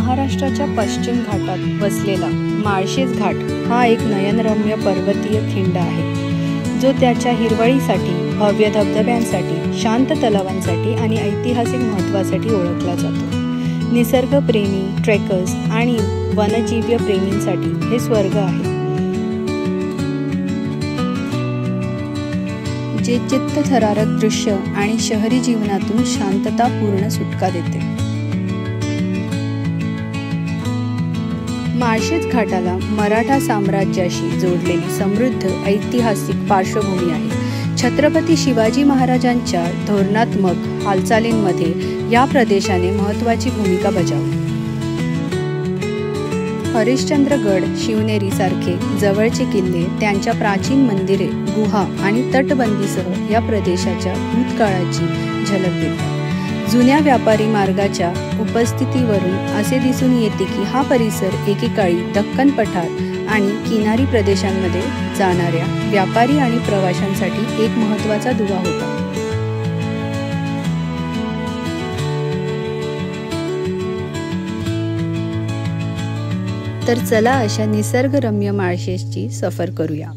महाराष्ट्राच्या पश्चिम घाटात वसलेला माळशेज घाट हा एक नयनरम्य पर्वतीय खिंड आहे, जो त्याच्या हिरवळीसाठी, भव्य धबधब्यांसाठी, शांत तलावांसाठी आणि ऐतिहासिक महत्त्वासाठी ओळखला जातो. निसर्गप्रेमी, ट्रेकर्स आणि वन्यजीव प्रेमींसाठी हे स्वर्ग आहे, जे चित्तथरारक दृश्य आणि शहरी जीवनातून शांततापूर्ण सुटका देते. माळशेज घाटाला मराठा साम्राज्याशी जोडलेली समृद्ध ऐतिहासिक पार्श्वभूमी आहे. छत्रपती शिवाजी महाराजांच्या धोरणात्मक हालचालींमध्ये या प्रदेशाने महत्त्वाची भूमिका बजावली. हरिश्चंद्रगड, शिवनेरी सारखे जवळचे किल्ले, त्यांच्या प्राचीन मंदिरे, गुहा आणि तटबंदीसह या प्रदेशाच्या भूतकाळाची झलक देतात. जुन्या व्यापारी मार्गाच्या उपस्थितीवरून असे दिसून येते की हा परिसर एकेकाळी दक्खन पठार आणि किनारी प्रदेशांमध्ये जाणाऱ्या व्यापारी आणि प्रवाशांसाठी एक महत्त्वाचा दुवा होता. तर चला अशा निसर्गरम्य माळशेजची सफर करूया.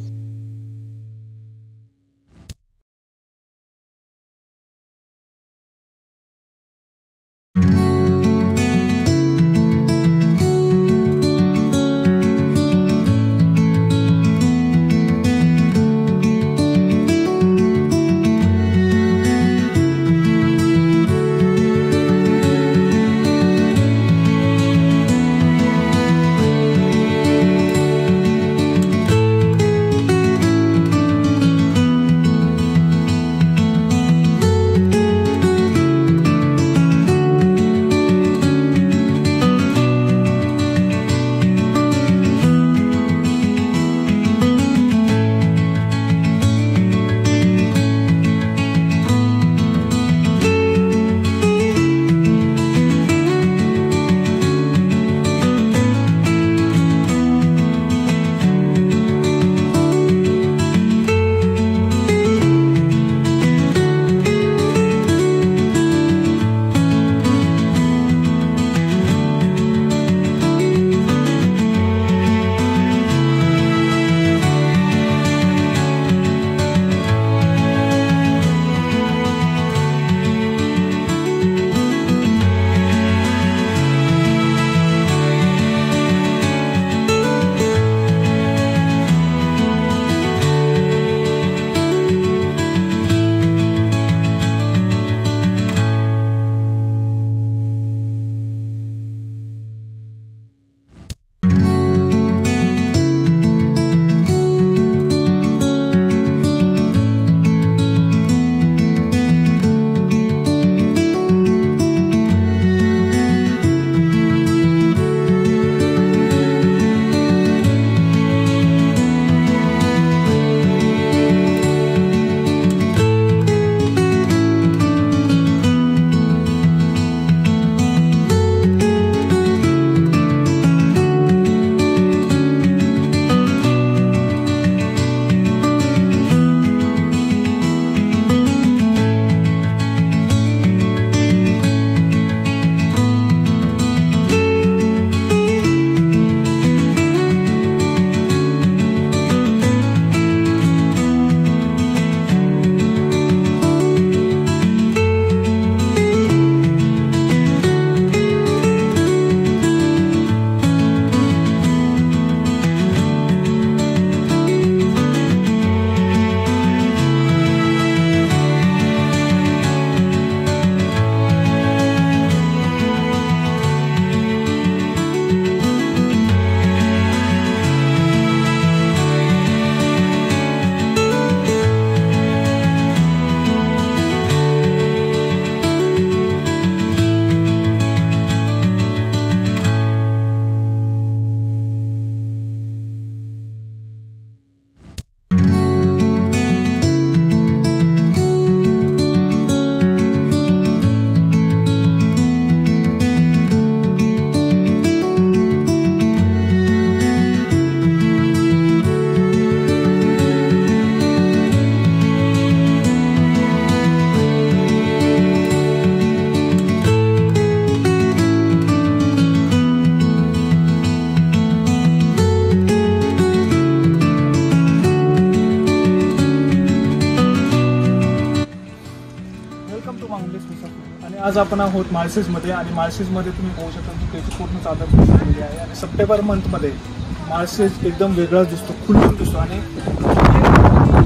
आज आपण आहोत माळशेजमध्ये आणि माळशेजमध्ये तुम्ही पाहू शकता की त्याची पूर्ण चादर पसरलेली आहे आणि सप्टेंबर मंथमध्ये माळशेज एकदम वेगळाच दिसतो, खुलून दिसतो आणि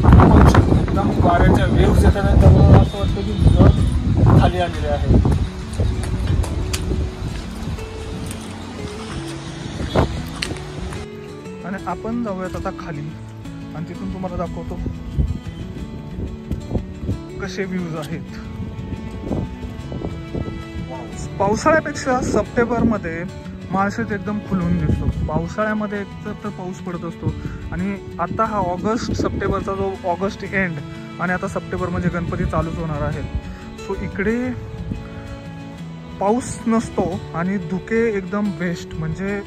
पाहू शकतो एकदम वाऱ्याच्या वेव्स येतात त्यामुळे असं वाटतं की घर खाली आलेले आहे. आणि आपण जाऊयात आता खाली आणि तिथून तुम्हाला दाखवतो कसे व्ह्यूज आहेत. पावसाळ्यापेक्षा सप्टेंबरमध्ये माळशेज एकदम खुलून दिसतो. पावसाळ्यामध्ये एक तर पाऊस पडत असतो आणि आता हा ऑगस्ट सप्टेंबरचा जो ऑगस्ट एंड आणि आता सप्टेंबर म्हणजे गणपती चालूच होणार आहे. सो इकडे पाऊस नसतो आणि धुके एकदम बेस्ट. म्हणजे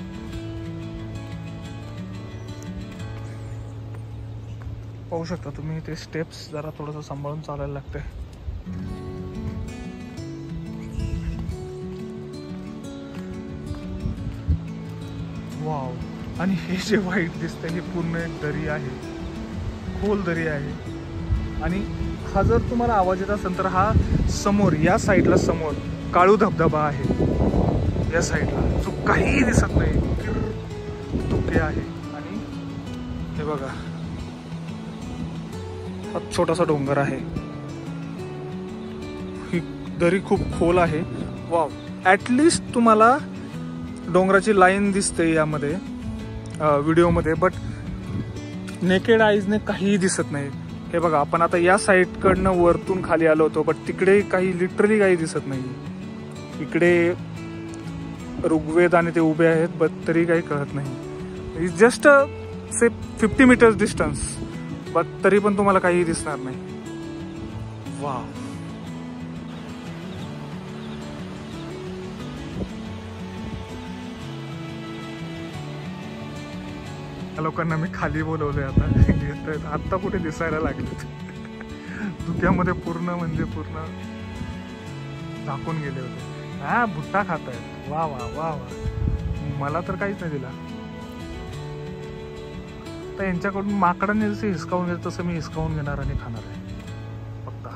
पाहू शकता तुम्ही ते स्टेप्स जरा थोडंसं सांभाळून चालायला लागते. वाव. आणि हे जे व्हाईट दिसतंय हे पूर्ण एक दरी आहे, खोल दरी आहे. आणि हा जर तुम्हाला आवाज येत असेल तर हा समोर या साईडला समोर काळू धबधबा आहे या साईडला, जो काहीही दिसत नाही, धुके आहे. आणि हे बघा हा छोटासा डोंगर आहे, ही दरी खूप खोल आहे. वाव. ॲटलिस्ट तुम्हाला डोंगराची लाईन दिसते यामध्ये व्हिडिओमध्ये, बट नेकेड आईजने काहीही दिसत नाही. हे बघा आपण आता या साईडकडनं वरतून खाली आलो होतो, बट तिकडे काही लिटरली काही दिसत नाही. इकडे ऋग्वेद आणि ते उभे आहेत, बट तरी काही कळत नाही. Just say 50 meters distance, but तरी पण तुम्हाला काहीही दिसणार नाही. वाव. लोकांना मी खाली बोलवले आता कुठे दिसायला लागले. धुक्यामध्ये पूर्ण म्हणजे पूर्ण झाकून गेले होते. हा भुट्टा खात आहेत. वा वा वा वा. मला तर काहीच नाही दिला. तर यांच्याकडून माकडांनी जसे हिसकावून घेत तसं मी हिसकावून घेणार आणि खाणार आहे फक्त.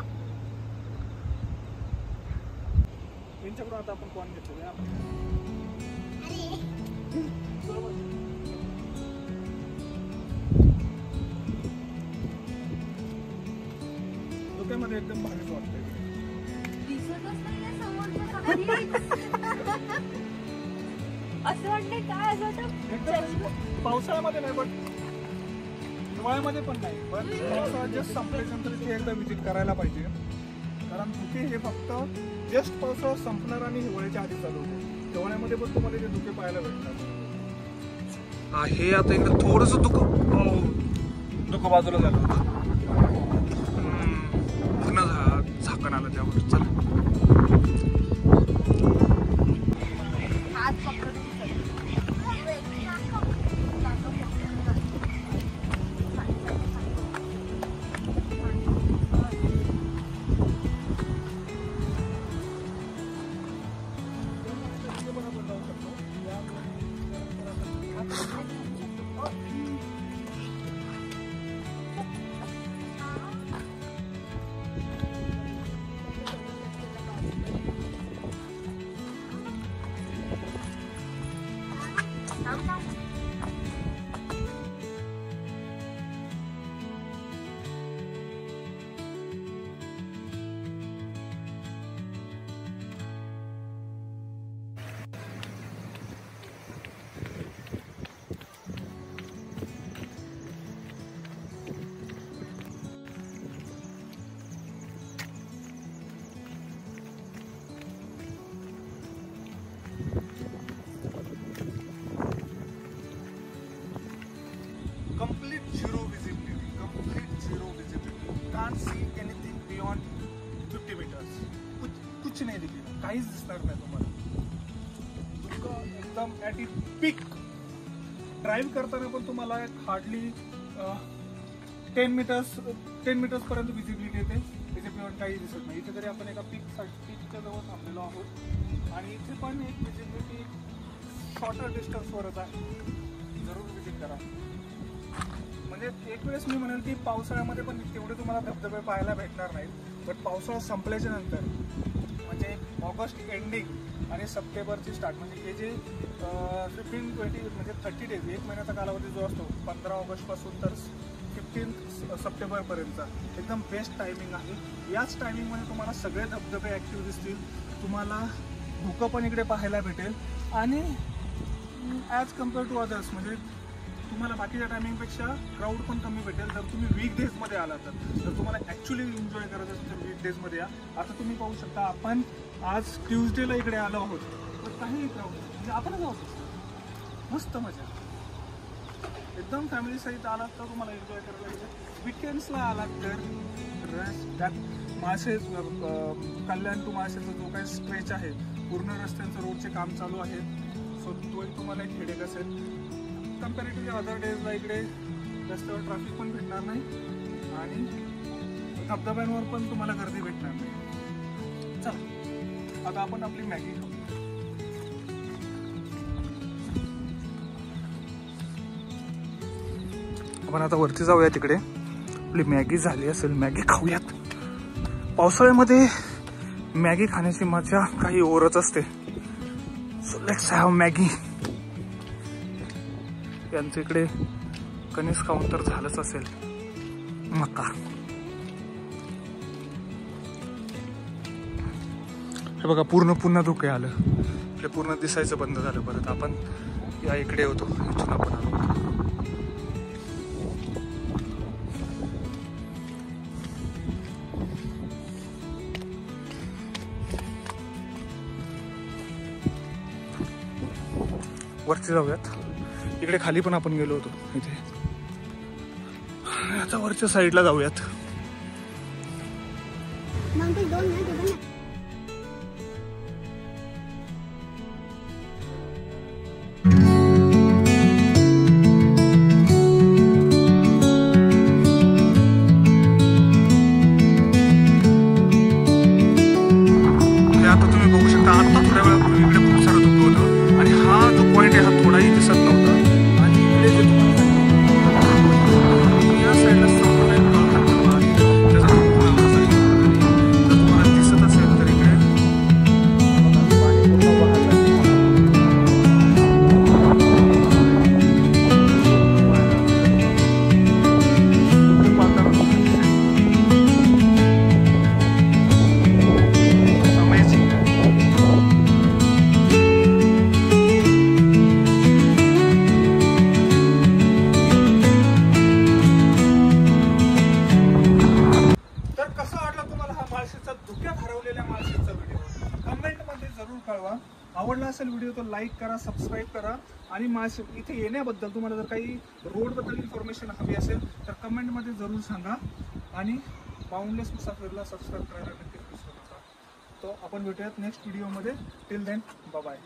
यांच्याकडून आता आपण कोण घेतो डोक्यामध्ये एकदम भारीच वाटतंय. असं वाटतंय काय असं पावसाळ्यामध्ये नाही, बट हिवाळ्यामध्ये पण नाही, पण पावसाळ्यात जस्ट संपल्यानंतर इथे एकदा विजिट करायला पाहिजे. कारण धुके हे फक्त जस्ट पावसाळा संपणार आणि हिवाळ्याच्या आधी चालू होते. हिवाळ्यामध्ये पण तुम्हाला ते धुके पाहायला भेटतात. हे आता एकदा थोडंसं धुकं बाजूला झालं होतं, पूर्ण झाकण आलं त्यावर. चला कुछ नहीं दिखेगा, काहीच दिसणार नाही तुम्हाला. एकदम ॲट इट पीक. ड्राईव्ह करताना पण तुम्हाला हार्डली 10 मीटर्स पर्यंत विजिबिलिटी येते. त्याच्याशिवाय काही दिसत नाही. इथे तरी आपण एका पीकच्या जवळ थांबलेलो आहोत आणि इथे पण एक विजिबिलिटी शॉर्टर डिस्टन्सवरच आहे. जरूर विजिट करा. म्हणजे एक वेळेस मी म्हणेल की पावसाळ्यामध्ये पण तेवढे तुम्हाला धबधबे पाहायला भेटणार नाहीत, बट पावसाळा संपल्याच्या नंतर म्हणजे ऑगस्ट एंडिंग आणि सप्टेंबरची स्टार्ट, म्हणजे हे जे 15-20 म्हणजे 30 डेज, 1 महिन्याचा कालावधी जो असतो 15 ऑगस्टपासून तर 15 सप्टेंबरपर्यंतचा एकदम बेस्ट टायमिंग आहे. याच टायमिंगमध्ये तुम्हाला सगळे धबधबे ॲक्टिव्ह दिसतील, तुम्हाला धुकं पण इकडे पाहायला भेटेल आणि ॲज कम्पेअर टू अदर्स म्हणजे तुम्हाला बाकीच्या टायमिंगपेक्षा क्राऊड पण कमी भेटेल. जर तुम्ही वीकडेजमध्ये आला तर तुम्हाला ॲक्च्युली एन्जॉय करायचं असेल तर वीकडेजमध्ये या. आता तुम्ही पाहू शकता आपण आज ट्यूजडेला इकडे आलो आहोत तर काहीही क्राऊड म्हणजे आपण जाऊ शकतो, मस्त मजा. एकदम फॅमिली सहित आलात तर तुम्हाला एन्जॉय करायला पाहिजे. विकेंड्सला आलात तर त्यात माळशेज कल्याण टू माळशेजचा जो काही स्ट्रेच आहे पूर्ण रस्त्यांचं रोडचे काम चालू आहे, सो तोही तुम्हाला एक हेडेक असेल. कम्पॅरेटिव्हली अदर डेजला इकडे रस्त्यावर ट्रॅफिक पण भेटणार नाही आणि धबधब्यांवर पण तुम्हाला गर्दी भेटणार नाही. चला आता आपण आपली मॅगी खाऊ. आपण आता वरती जाऊया, तिकडे आपली मॅगी झाली असेल, मॅगी खाऊयात. पावसाळ्यामध्ये मॅगी खाण्याची मजा काही ओरच असते. So let's have Maggi. यांचं इकडे कणीस खाऊन तर झालंच असेल मका. हे बघा पुन्हा धुके आलं, इकडे पूर्ण दिसायचं बंद झालं. परत आपण या इकडे होतो, इथून आपण आलो. वरती जाऊयात, इकडे खाली पण आपण गेलो होतो इथे. आता वरच्या साईडला जाऊयात. आता तुम्ही बघू शकता, आता थोड्या वेळापूर्वी इकडे खूप सारं धुकं होतं आणि हा जो पॉईंट आहे हा थोडाही दिसत नव्हता. आणि इकडे जे या साईडला संपूर्ण एक तळखंड आहे, त्याचा संपूर्ण जर तुम्हाला दिसत असेल तर इकडे पाणी पूर्ण वाहत आहे. धुक्यात हरवलेल्या माळशेजचा व्हिडिओ कमेंटमध्ये जरूर कळवा. आवडला असेल व्हिडिओ तर लाईक करा, सबस्क्राईब करा. आणि माळशेज इथे येण्याबद्दल तुम्हाला जर काही रोडबद्दल इन्फॉर्मेशन हवी असेल तर कमेंटमध्ये जरूर सांगा. आणि बाउंडलेस मुसाफिरला सबस्क्राईब करायला नक्कीच विसरू नका. तो आपण भेटूयात नेक्स्ट व्हिडिओमध्ये. Till then bye bye.